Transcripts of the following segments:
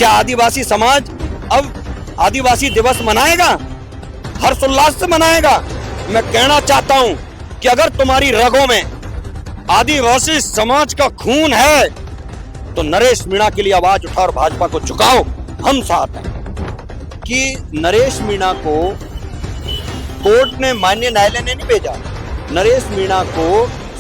क्या आदिवासी समाज अब आदिवासी दिवस मनाएगा, हर्षोल्लास से मनाएगा? मैं कहना चाहता हूं कि अगर तुम्हारी रगों में आदिवासी समाज का खून है तो नरेश मीणा के लिए आवाज उठाओ और भाजपा को झुकाओ। हम साथ हैं। कि नरेश मीणा को कोर्ट ने, माननीय न्यायालय ने नहीं भेजा, नरेश मीणा को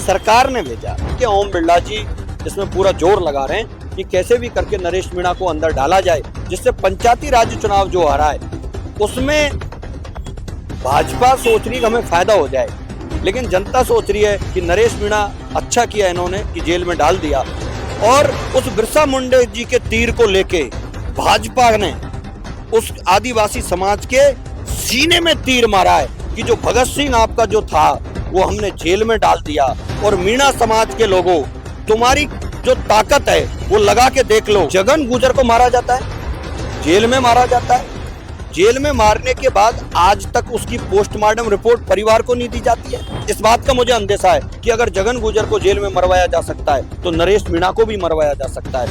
सरकार ने भेजा कि ओम बिरला जी इसमें पूरा जोर लगा रहे हैं कि कैसे भी करके नरेश मीणा को अंदर डाला जाए, जिससे पंचायती राज चुनाव जो आ रहा है उसमें भाजपा सोच रही है कि हमें फायदा हो जाए, लेकिन जनता सोच रही है कि नरेश मीणा अच्छा किया इन्होंने कि जेल में डाल दिया। और उस बिरसा मुंडा जी के तीर को लेके भाजपा ने उस आदिवासी समाज के सीने में तीर मारा है कि जो भगत सिंह आपका जो था वो हमने जेल में डाल दिया। और मीणा समाज के लोगों, तुम्हारी जो ताकत है वो लगा के देख लो। जगन गुर्जर को मारा जाता है, जेल में मारा जाता है, जेल में मारने के बाद आज तक उसकी पोस्टमार्टम रिपोर्ट परिवार को नहीं दी जाती है। इस बात का मुझे अंदेशा है कि अगर जगन गुर्जर को जेल में मरवाया जा सकता है तो नरेश मीणा को भी मरवाया जा सकता है।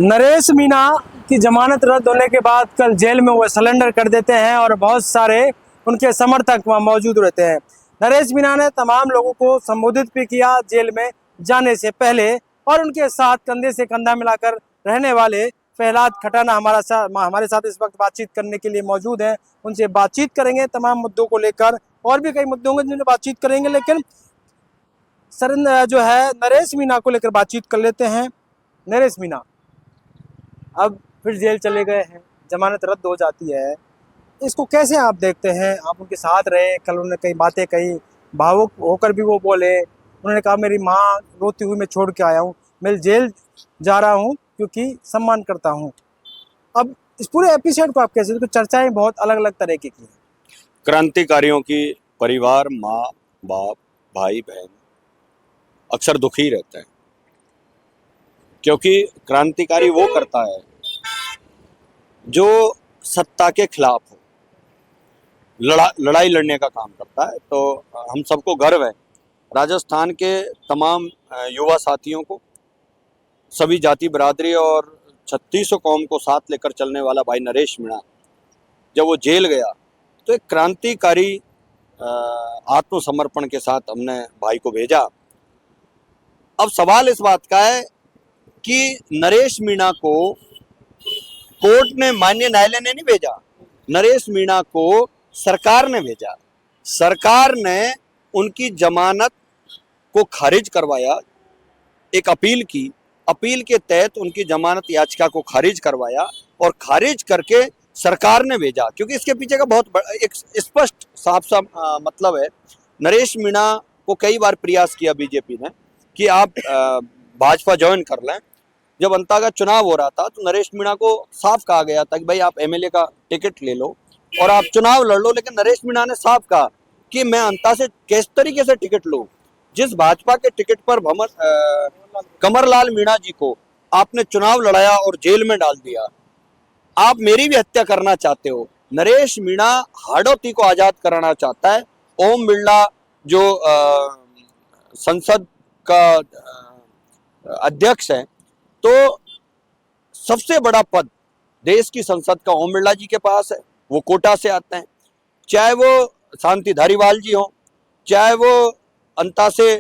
नरेश मीणा की जमानत रद्द होने के बाद कल जेल में वो सरेंडर कर देते हैं और बहुत सारे उनके समर्थक वहाँ मौजूद रहते हैं। नरेश मीणा ने तमाम लोगों को संबोधित भी किया जेल में जाने से पहले, और उनके साथ कंधे से कंधा मिलाकर रहने वाले प्रहलाद खटाना हमारे साथ इस वक्त बातचीत करने के लिए मौजूद हैं। उनसे बातचीत करेंगे तमाम मुद्दों को लेकर, और भी कई मुद्दों को जिनसे बातचीत करेंगे, लेकिन जो है नरेश मीणा को लेकर बातचीत कर लेते हैं। नरेश मीणा अब फिर जेल चले गए हैं, जमानत रद्द हो जाती है, इसको कैसे आप देखते हैं? आप उनके साथ रहे, कल उन्होंने कई बातें कही, भावुक होकर भी वो बोले। उन्होंने कहा मेरी माँ रोती हुई मैं छोड़ के आया हूँ, मैं जेल जा रहा हूँ क्योंकि सम्मान करता हूँ। अब इस पूरे एपिसोड को आप कैसे, तो चर्चाएं बहुत अलग अलग तरह की हैं। क्रांतिकारियों की परिवार, माँ बाप, भाई बहन अक्सर दुखी रहते हैं, क्योंकि क्रांतिकारी वो करता है जो सत्ता के खिलाफ हो, लड़ाई लड़ने का काम करता है। तो हम सबको गर्व है, राजस्थान के तमाम युवा साथियों को, सभी जाति बिरादरी और 3600 कौम को साथ लेकर चलने वाला भाई नरेश मीणा जब वो जेल गया तो एक क्रांतिकारी आत्मसमर्पण के साथ हमने भाई को भेजा। अब सवाल इस बात का है कि नरेश मीणा को कोर्ट ने, माननीय न्यायालय ने नहीं भेजा, नरेश मीणा को सरकार ने भेजा। सरकार ने उनकी जमानत को खारिज करवाया, एक अपील की, अपील के तहत उनकी जमानत याचिका को खारिज करवाया और खारिज करके सरकार ने भेजा। क्योंकि इसके पीछे का बहुत बड़ा एक स्पष्ट साफ मतलब है। नरेश मीणा को कई बार प्रयास किया बीजेपी ने कि आप भाजपा ज्वाइन कर लें। जब अंता का चुनाव हो रहा था तो नरेश मीणा को साफ कहा गया था कि भाई आप एमएलए का टिकट ले लो और आप चुनाव लड़ लो, लेकिन नरेश मीणा ने साफ कहा कि मैं अंता से किस तरीके से टिकट लूं। जिस भाजपा के टिकट पर कमरलाल मीणा जी को आपने चुनाव लड़ाया और जेल में डाल दिया, आप मेरी भी हत्या करना चाहते हो। नरेश मीणा हाड़ौती को आजाद कराना चाहता है। ओम बिरला जो संसद का अध्यक्ष है, तो सबसे बड़ा पद देश की संसद का ओम बिरला जी के पास है, वो कोटा से आते हैं। चाहे वो शांति धारीवाल जी हो, चाहे वो अंता से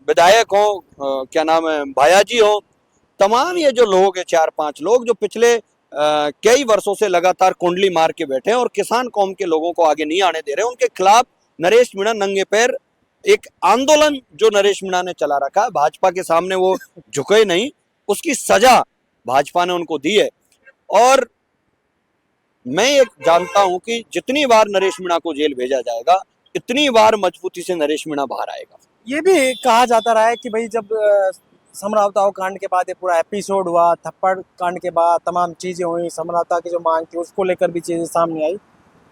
विधायक हो, क्या नाम है, भाया जी हो, तमाम ये जो लोग हैं, 4-5 लोग जो पिछले कई वर्षों से लगातार कुंडली मार के बैठे हैं और किसान कौम के लोगों को आगे नहीं आने दे रहे, उनके खिलाफ नरेश मीणा नंगे पैर एक आंदोलन जो नरेश मीणा ने चला रखा, भाजपा के सामने वो झुके नहीं, उसकी सजा भाजपा ने उनको दी है। और मैं ये जानता हूं कि जितनी बार नरेश मीणा को जेल भेजा जाएगा, इतनी बार मजबूती से नरेश मीणा बाहर आएगा। ये भी कहा जाता रहा है कि भाई जब समरावताओं कांड के बाद ये पूरा एपिसोड हुआ, थप्पड़ कांड के बाद तमाम चीज़ें हुई, समरावता की जो मांग थी उसको लेकर भी चीज़ें सामने आई,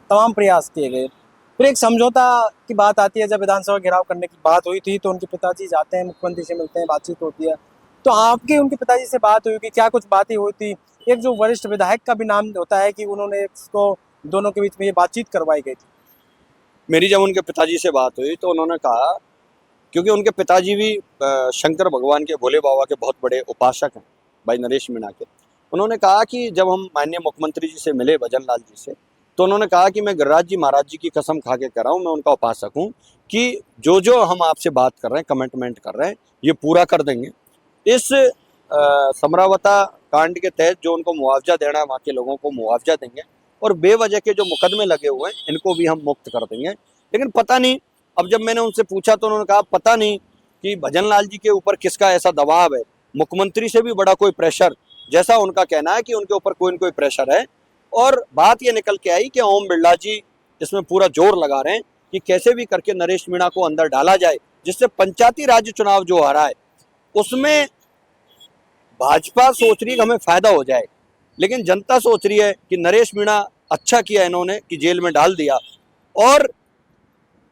तमाम प्रयास किए गए, फिर एक समझौता की बात आती है। जब विधानसभा घेराव करने की बात हुई थी तो उनके पिताजी जाते हैं, मुख्यमंत्री से मिलते हैं, बातचीत होती है। तो आपकी उनके पिताजी से बात हुई कि क्या कुछ बातें हुई थी? एक जो वरिष्ठ विधायक का भी नाम होता है कि उन्होंने इसको, दोनों के बीच में ये बातचीत करवाई गई थी। मेरी जब उनके पिताजी से बात हुई तो उन्होंने कहा, क्योंकि उनके पिताजी भी शंकर भगवान के, भोले बाबा के बहुत बड़े उपासक हैं भाई नरेश मीणा के, उन्होंने कहा कि जब हम माननीय मुख्यमंत्री जी से मिले, भजन लाल जी से, तो उन्होंने कहा कि मैं गिरिराज जी महाराज जी की कसम खा के कह रहा हूँ, मैं उनका उपासक हूँ कि जो जो हम आपसे बात कर रहे हैं, कमिटमेंट कर रहे हैं, ये पूरा कर देंगे। इस समरावता कांड के तहत जो उनको मुआवजा देना है, वहाँ के लोगों को मुआवजा देंगे, और बेवजह के जो मुकदमे लगे हुए हैं इनको भी हम मुक्त कर देंगे। लेकिन पता नहीं, अब जब मैंने उनसे पूछा तो उन्होंने कहा पता नहीं कि भजन लाल जी के ऊपर किसका ऐसा दबाव है, मुख्यमंत्री से भी बड़ा कोई प्रेशर, जैसा उनका कहना है कि उनके ऊपर कोई न कोई प्रेशर है। और बात ये निकल के आई कि ओम बिरला जी इसमें पूरा जोर लगा रहे हैं कि कैसे भी करके नरेश मीणा को अंदर डाला जाए, जिससे पंचायती राज चुनाव जो हारा है उसमें भाजपा सोच रही है कि हमें फायदा हो जाए, लेकिन जनता सोच रही है कि नरेश मीणा अच्छा किया इन्होंने कि जेल में डाल दिया, और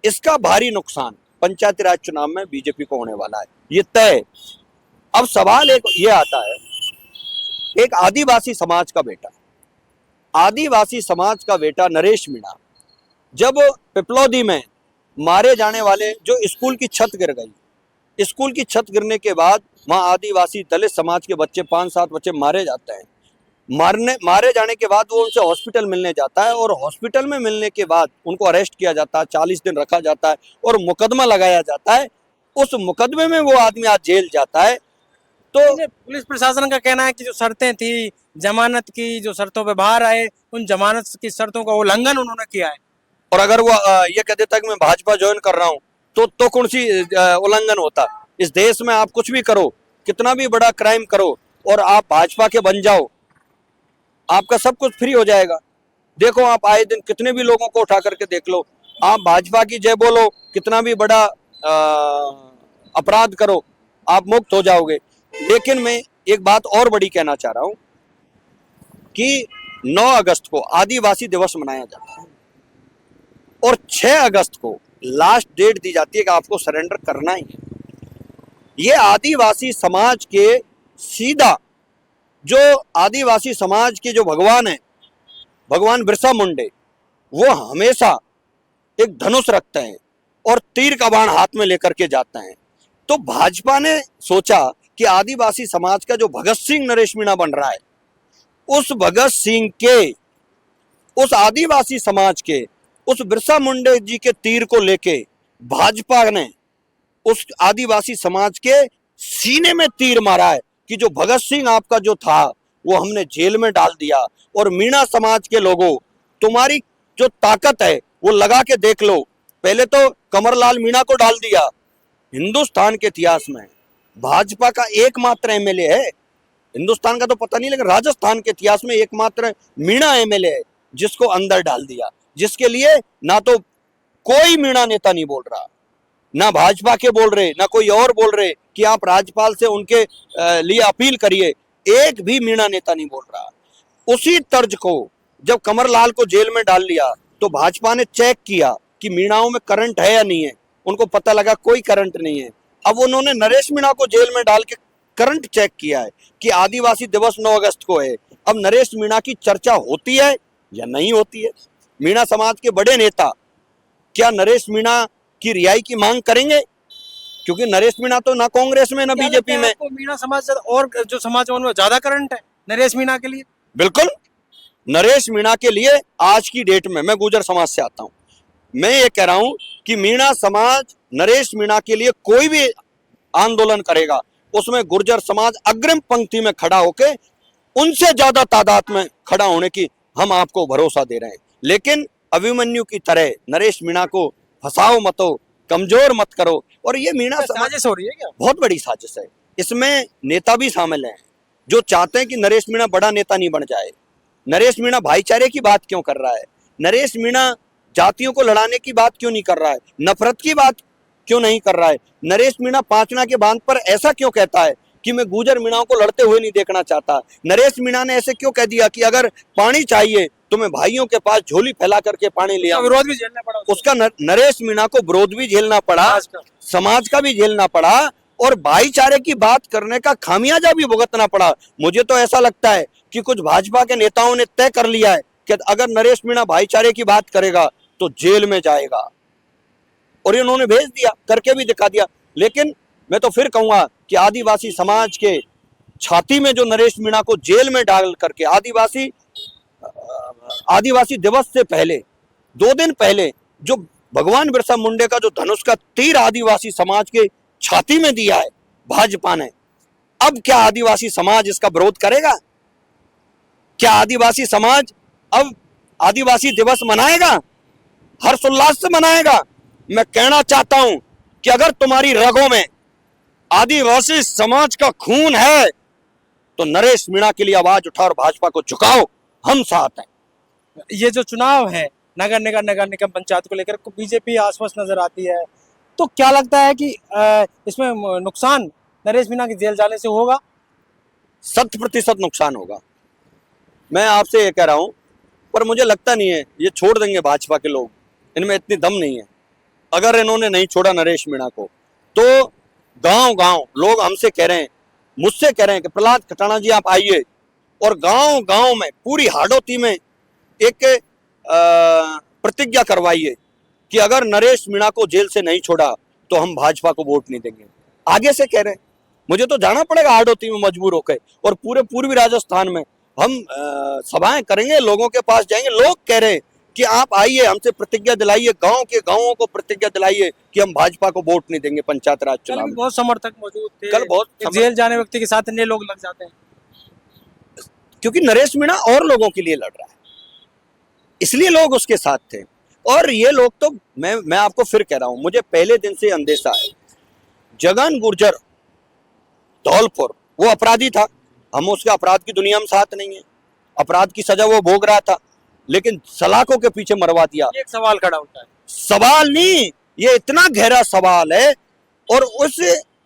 इसका भारी नुकसान पंचायती राज चुनाव में बीजेपी को होने वाला है, ये तय है। अब सवाल एक ये आता है, एक आदिवासी समाज का बेटा, आदिवासी समाज का बेटा नरेश मीणा जब पिपलौदी में मारे जाने वाले, जो स्कूल की छत गिर गई, स्कूल की छत गिरने के बाद वहाँ आदिवासी दलित समाज के बच्चे 5-7 बच्चे मारे जाते हैं, मारे जाने के बाद वो उनसे हॉस्पिटल मिलने जाता है, और हॉस्पिटल में मिलने के बाद उनको अरेस्ट किया जाता है, 40 दिन रखा जाता है और मुकदमा लगाया जाता है। उस मुकदमे में वो आदमी आज जेल जाता है। तो पुलिस प्रशासन का कहना है कि जो शर्तें थी जमानत की, जो शर्तों पे बाहर आए, उन जमानत की शर्तों का उल्लंघन उन्होंने किया है। और अगर वो ये कह देता कि मैं भाजपा ज्वाइन कर रहा हूँ तो कौन सी उल्लंघन होता। इस देश में आप कुछ भी करो, कितना भी बड़ा क्राइम करो, और आप भाजपा के बन जाओ, आपका सब कुछ फ्री हो जाएगा। देखो आप आए दिन कितने भी लोगों को उठा करके देख लो, आप भाजपा की जय बोलो, कितना भी बड़ा अपराध करो, आप मुक्त हो जाओगे। लेकिन मैं एक बात और बड़ी कहना चाह रहा हूं कि 9 अगस्त को आदिवासी दिवस मनाया जाता है, और 6 अगस्त को लास्ट डेट दी जाती है कि आपको सरेंडर करना ही है। ये आदिवासी समाज के सीधा, जो आदिवासी समाज के जो भगवान है, भगवान बिरसा मुंडे, वो हमेशा एक धनुष रखते हैं और तीर का बाण हाथ में लेकर के जाते हैं। तो भाजपा ने सोचा कि आदिवासी समाज का जो भगत सिंह नरेश मीणा बन रहा है, उस भगत सिंह के, उस आदिवासी समाज के, उस बिरसा मुंडे जी के तीर को लेके भाजपा ने उस आदिवासी समाज के सीने में तीर मारा है कि जो भगत सिंह आपका जो था वो हमने जेल में डाल दिया। और मीणा समाज के लोगों, तुम्हारी जो ताकत है वो लगा के देख लो। पहले तो कमरलाल मीणा को डाल दिया। हिंदुस्तान के इतिहास में भाजपा का एकमात्र एमएलए है, हिंदुस्तान का तो पता नहीं, लेकिन राजस्थान के इतिहास में एकमात्र मीणा एमएलए है जिसको अंदर डाल दिया, जिसके लिए ना तो कोई मीणा नेता नहीं बोल रहा, ना भाजपा के बोल रहे, ना कोई और बोल रहे कि आप राज्यपाल से उनके लिए अपील करिए, एक भी मीणा नेता नहीं बोल रहा। उसी तर्ज को जब कमरलाल को जेल में डाल लिया तो भाजपा ने चेक किया कि मीणाओं में करंट है या नहीं है, उनको पता लगा कोई करंट नहीं है। अब उन्होंने नरेश मीणा को जेल में डाल के करंट चेक किया है कि आदिवासी दिवस 9 अगस्त को है। अब नरेश मीणा की चर्चा होती है या नहीं होती है? मीणा समाज के बड़े नेता क्या नरेश मीणा की रिहाई की मांग करेंगे? क्योंकि नरेश मीणा तो ना कांग्रेस में ना बीजेपी में। मीणा समाज और जो समाज है उनमें ज्यादा करंट है नरेश मीणा के लिए। बिल्कुल, नरेश मीणा के लिए आज की डेट में, मैं गुर्जर समाज से आता हूं, मैं ये कह रहा हूं कि मीणा समाज नरेश मीणा के लिए कोई भी आंदोलन करेगा, उसमें गुर्जर समाज अग्रिम पंक्ति में खड़ा होके उनसे ज्यादा तादाद में खड़ा होने की हम आपको भरोसा दे रहे हैं। लेकिन अभिमन्यु की तरह नरेश मीणा को फंसाओ मत, कमजोर मत करो। और ये मीणा साजिश हो रही है क्या? बहुत बड़ी साजिश है। इसमें नेता भी शामिल हैं जो चाहते हैं कि नरेश मीणा बड़ा नेता नहीं बन जाए। नरेश मीणा भाईचारे की बात क्यों कर रहा है? नरेश मीणा जातियों को लड़ाने की बात क्यों नहीं कर रहा है? नफरत की बात क्यों नहीं कर रहा है? नरेश मीणा पांचना के बांध पर ऐसा क्यों कहता है कि मैं गुर्जर मीणाओं को लड़ते हुए नहीं देखना चाहता? नरेश मीणा ने ऐसे क्यों कह दिया कि अगर पानी चाहिए तो मैं भाइयों के पास झोली फैला करके पानी ले आऊं? विरोध भी झेलना पड़ा उसका नरेश मीणा को विरोध भी झेलना पड़ा, समाज का भी झेलना पड़ा, और भाईचारे की बात करने का खामियाजा भी भुगतना पड़ा। मुझे तो ऐसा लगता है कि कुछ भाजपा के नेताओं ने तय कर लिया है कि अगर नरेश मीणा भाईचारे की बात करेगा तो जेल में जाएगा, और इन्होंने भेज दिया, करके भी दिखा दिया। लेकिन मैं तो फिर कहूंगा कि आदिवासी समाज के छाती में जो नरेश मीणा को जेल में डाल करके आदिवासी दिवस से पहले 2 दिन पहले जो भगवान बिरसा मुंडे का जो धनुष का तीर आदिवासी समाज के छाती में दिया है भाजपा ने, अब क्या आदिवासी समाज इसका विरोध करेगा? क्या आदिवासी समाज अब आदिवासी दिवस मनाएगा, हर्षोल्लास से मनाएगा? मैं कहना चाहता हूं कि अगर तुम्हारी रगों में आदिवासी समाज का खून है तो नरेश मीणा के लिए आवाज उठाओ और भाजपा को झुकाओ, हम साथ हैं। ये जो चुनाव है नगर निगम पंचायत को लेकर बीजेपी आश्वस्त नजर आती है, तो क्या लगता है कि इसमें नुकसान नरेश मीणा के जेल जाने से होगा? 100% नुकसान होगा। मैं आपसे ये कह रहा हूं, पर मुझे लगता नहीं है ये छोड़ देंगे भाजपा के लोग, इनमें इतनी दम नहीं है। अगर इन्होंने नहीं छोड़ा नरेश मीणा को तो गांव गांव लोग हमसे कह रहे हैं, मुझसे कह रहे हैं कि प्रहलाद खटाना जी आप आइए और गांव गांव में पूरी हाड़ौती में एक प्रतिज्ञा करवाइए कि अगर नरेश मीणा को जेल से नहीं छोड़ा तो हम भाजपा को वोट नहीं देंगे। आगे से कह रहे हैं, मुझे तो जाना पड़ेगा हाड़ौती में मजबूर होकर, और पूरे पूर्वी राजस्थान में हम सभाएं करेंगे, लोगों के पास जाएंगे। लोग कह रहे हैं कि आप आइए, हमसे प्रतिज्ञा दिलाइए, गांव के गांवों को प्रतिज्ञा दिलाइए कि हम भाजपा को वोट नहीं देंगे पंचायत राज चुनाव में। बहुत समर्थक मौजूद थे, कल बहुत जेल जाने व्यक्ति के साथ अन्य लोग लग जाते हैं, क्योंकि नरेश मीणा और लोगों के लिए लड़ रहा है, इसलिए लोग उसके साथ थे। और ये लोग तो मैं आपको फिर कह रहा हूं, मुझे पहले दिन से अंदेशा है। जगन गुर्जर धौलपुर वो अपराधी था, हम उसके अपराध की दुनिया में साथ नहीं है, अपराध की सजा वो भोग रहा था, लेकिन सलाखों के पीछे मरवा दिया। एक सवाल खड़ा होता है, सवाल नहीं, ये इतना गहरा सवाल है और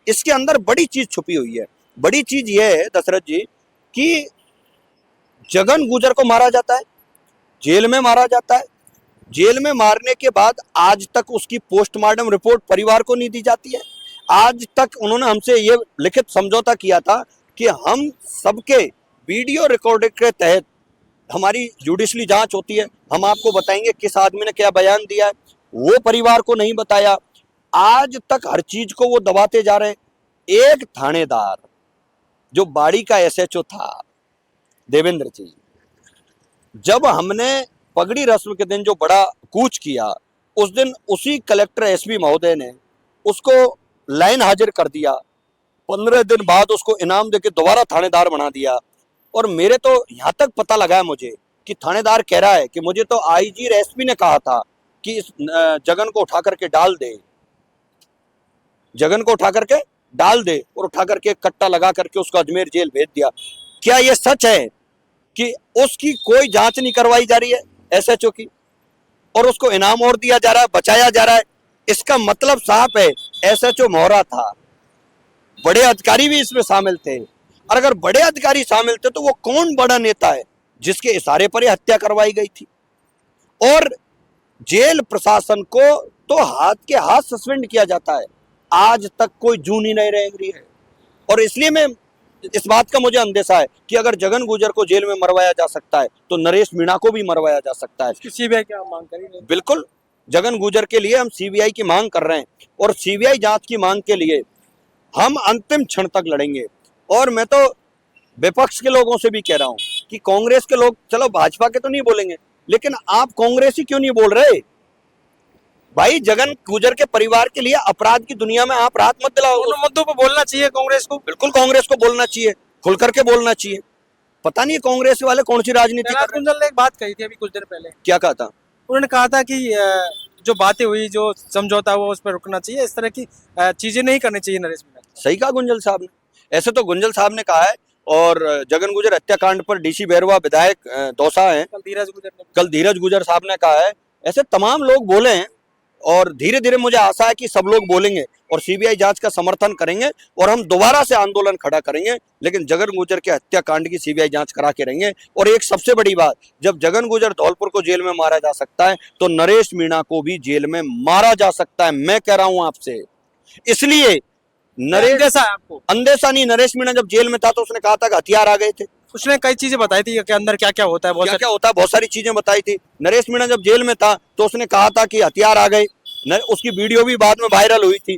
इसके अंदर बड़ी चीज छुपी हुई है। बड़ी चीज ये है दशरथ जी कि जगन गुर्जर को मारा जाता है, जेल में मारा जाता है, जेल में मारने के बाद आज तक उसकी पोस्टमार्टम रिपोर्ट परिवार को नहीं दी जाती है। आज तक उन्होंने हमसे ये लिखित समझौता किया था कि हम सबके वीडियो रिकॉर्डिंग के तहत हमारी जुडिशली जांच होती है, हम आपको बताएंगे किस आदमी ने क्या बयान दिया है, वो परिवार को नहीं बताया। आज तक हर चीज को वो दबाते जा रहे हैं। एक थानेदार जो बाड़ी का एसएचओ था देवेंद्र जी, जब हमने पगड़ी रस्म के दिन जो बड़ा कूच किया, उस दिन उसी कलेक्टर एसपी महोदय ने उसको लाइन हाजिर कर दिया, 15 दिन बाद उसको इनाम देके दोबारा थानेदार बना दिया। और मेरे तो यहाँ तक पता लगा है मुझे कि थानेदार कह रहा है कि मुझे तो आईजी और एसपी ने कहा था कि इस जगन को उठा करके डाल दे, जगन को उठा करके डाल दे, और उठा करके कट्टा लगा करके उसको अजमेर जेल भेज दिया। क्या ये सच है कि उसकी कोई जांच नहीं करवाई जा रही है एसएचओ की, और उसको इनाम और दिया जा रहा है, बचाया जा रहा है? इसका मतलब साफ है एसएचओ मोहरा था, बड़े अधिकारी भी इसमें शामिल थे। और अगर बड़े अधिकारी शामिल थे तो वो कौन बड़ा नेता है जिसके इशारे पर यह हत्या करवाई गई थी? और जेल प्रशासन को तो हाथ के हाथ सस्पेंड किया जाता है, आज तक कोई जून ही नहीं रेंग रही है। और इसलिए मैं इस बात का मुझे अंदेशा है कि अगर जगन गुर्जर को जेल में मरवाया जा सकता है तो नरेश मीणा को भी मरवाया जा सकता है। सीबीआई की मांग करेंगे? बिल्कुल, जगन गुर्जर के लिए हम सीबीआई की मांग कर रहे हैं, और सीबीआई जांच की मांग के लिए हम अंतिम क्षण तक लड़ेंगे। और मैं तो विपक्ष के लोगों से भी कह रहा हूं कि कांग्रेस के लोग, चलो भाजपा के तो नहीं बोलेंगे, लेकिन आप कांग्रेसी क्यों नहीं बोल रहे भाई? जगन गुर्जर के परिवार के लिए अपराध की दुनिया में आप राहत मत दिलाओ। उन मुद्दों पर बोलना चाहिए कांग्रेस को, बिल्कुल कांग्रेस को बोलना चाहिए, खुल करके बोलना चाहिए। पता नहीं कांग्रेस वाले कौन सी राजनीति कर रहे हैं। गुंजल ने एक बात कही थी अभी कुछ देर पहले, क्या कहा था? उन्होंने कहा था कि जो बातें हुई, जो समझौता हुआ, उस पर रुकना चाहिए, इस तरह की चीजें नहीं करनी चाहिए नरेश मीणा। सही कहा गुंजल साहब ने, ऐसे तो गुंजल साहब ने कहा है। और जगन गुर्जर हत्याकांड पर डीसी बैरवा विधायक दौसा हैं, कल धीरज गुर्जर साहब ने कहा है, ऐसे तमाम लोग बोले हैं। और धीरे धीरे मुझे आशा है कि सब लोग बोलेंगे और सीबीआई जांच का समर्थन करेंगे, और हम दोबारा से आंदोलन खड़ा करेंगे, लेकिन जगन गुर्जर के हत्याकांड की सीबीआई जांच करा के रहेंगे। और एक सबसे बड़ी बात, जब जगन गुर्जर धौलपुर को जेल में मारा जा सकता है तो नरेश मीणा को भी जेल में मारा जा सकता है। मैं कह रहा हूं आपसे, इसलिए नरेश, जैसा है आपको अंदेशा नहीं, नरेश मीणा जब जेल में था तो उसने कहा था कि हथियार आ गए थे, उसने कई चीजें बताई थी कि अंदर क्या क्या होता है, क्या होता है, बहुत सारी चीजें बताई थी। नरेश मीणा जब जेल में था तो उसने कहा था कि हथियार आ गए, उसकी वीडियो भी बाद में वायरल हुई थी।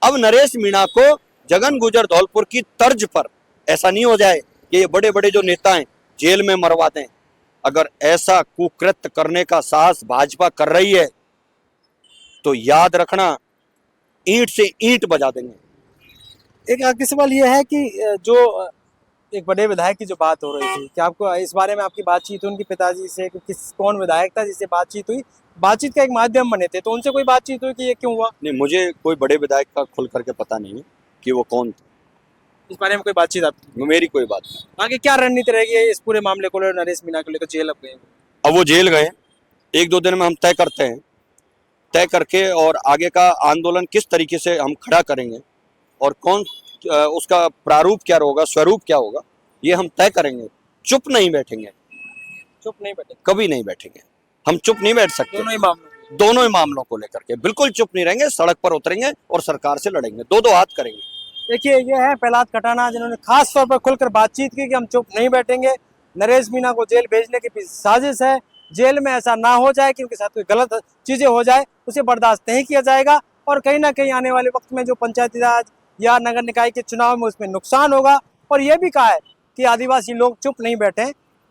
अब नरेश मीणा को जगन गुर्जर धौलपुर की तर्ज पर ऐसा नहीं हो जाए कि ये बड़े बड़े जो नेता हैं जेल में मरवा दें। अगर ऐसा कुकृत्य करने का साहस भाजपा कर रही है तो याद रखना, ईंट से ईंट बजा देंगे। एक आखिरी सवाल ये है कि जो एक बड़े विधायक की जो बात हो रही थी, कि आपको इस बारे में आपकी बातचीत हुई उनके पिताजी से कि कौन विधायक था जिससे बातचीत हुई? बातचीत का एक माध्यम बने थे, तो उनसे कोई बातचीत हुई कि ये क्यों हुआ? नहीं, मुझे कोई बड़े विधायक का खुल करके पता नहीं है कि वो कौन थे। इस बारे में कोई बातचीत आपकी? मेरी कोई बात नहीं। आगे क्या रणनीति रहेगी इस पूरे मामले को लेकर? नरेश मीणा को लेकर जेल अब गए, अब वो जेल गए, 1-2 दिन में हम तय करते हैं, तय करके और आगे का आंदोलन किस तरीके से हम खड़ा करेंगे और कौन उसका प्रारूप क्या होगा, स्वरूप क्या होगा, ये हम तय करेंगे। चुप नहीं बैठेंगे, चुप नहीं बैठे कभी नहीं बैठेंगे। हम चुप नहीं बैठ सकते। दोनों ही मामलों को लेकर के बिल्कुल चुप नहीं रहेंगे, सड़क पर उतरेंगे और सरकार से लड़ेंगे, दो हाथ करेंगे। देखिए, ये है प्रहलाद कटाना जिन्होंने खास तौर पर खुलकर बातचीत की कि हम चुप नहीं बैठेंगे। नरेश मीणा को जेल भेजने की पीछे साजिश है। जेल में ऐसा ना हो जाए कि उनके साथ कोई गलत चीजें हो जाए, उसे बर्दाश्त नहीं किया जाएगा और कहीं ना कहीं आने वाले वक्त में जो पंचायती राज या नगर निकाय के चुनाव में उसमें नुकसान होगा। और ये भी कहा है कि आदिवासी लोग चुप नहीं बैठे,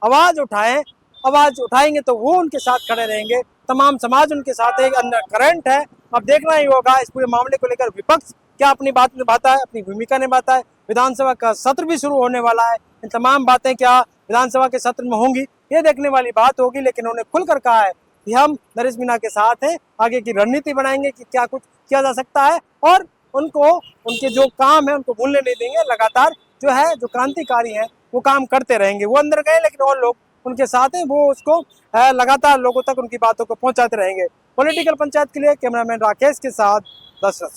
आवाज उठाएं, आवाज उठाएंगे तो वो उनके साथ खड़े रहेंगे। तमाम समाज उनके साथ एक अंदर करंट है। अब देखना ही होगा इस पूरे मामले को लेकर विपक्ष क्या अपनी बात निभाता है, अपनी भूमिका निभाता है। विधानसभा का सत्र भी शुरू होने वाला है, इन तमाम बातें क्या विधानसभा के सत्र में होंगी, ये देखने वाली बात होगी। लेकिन उन्होंने खुलकर कहा है कि हम नरेश मीणा के साथ हैं, आगे की रणनीति बनाएंगे कि क्या कुछ किया जा सकता है और उनको उनके जो काम है उनको भूलने नहीं देंगे। लगातार जो है जो क्रांतिकारी है वो काम करते रहेंगे। वो अंदर गए लेकिन और लोग उनके साथ हैं, वो उसको लगातार लोगों तक उनकी बातों को पहुंचाते रहेंगे। पॉलिटिकल पंचायत के लिए कैमरामैन राकेश के साथ दशरथ।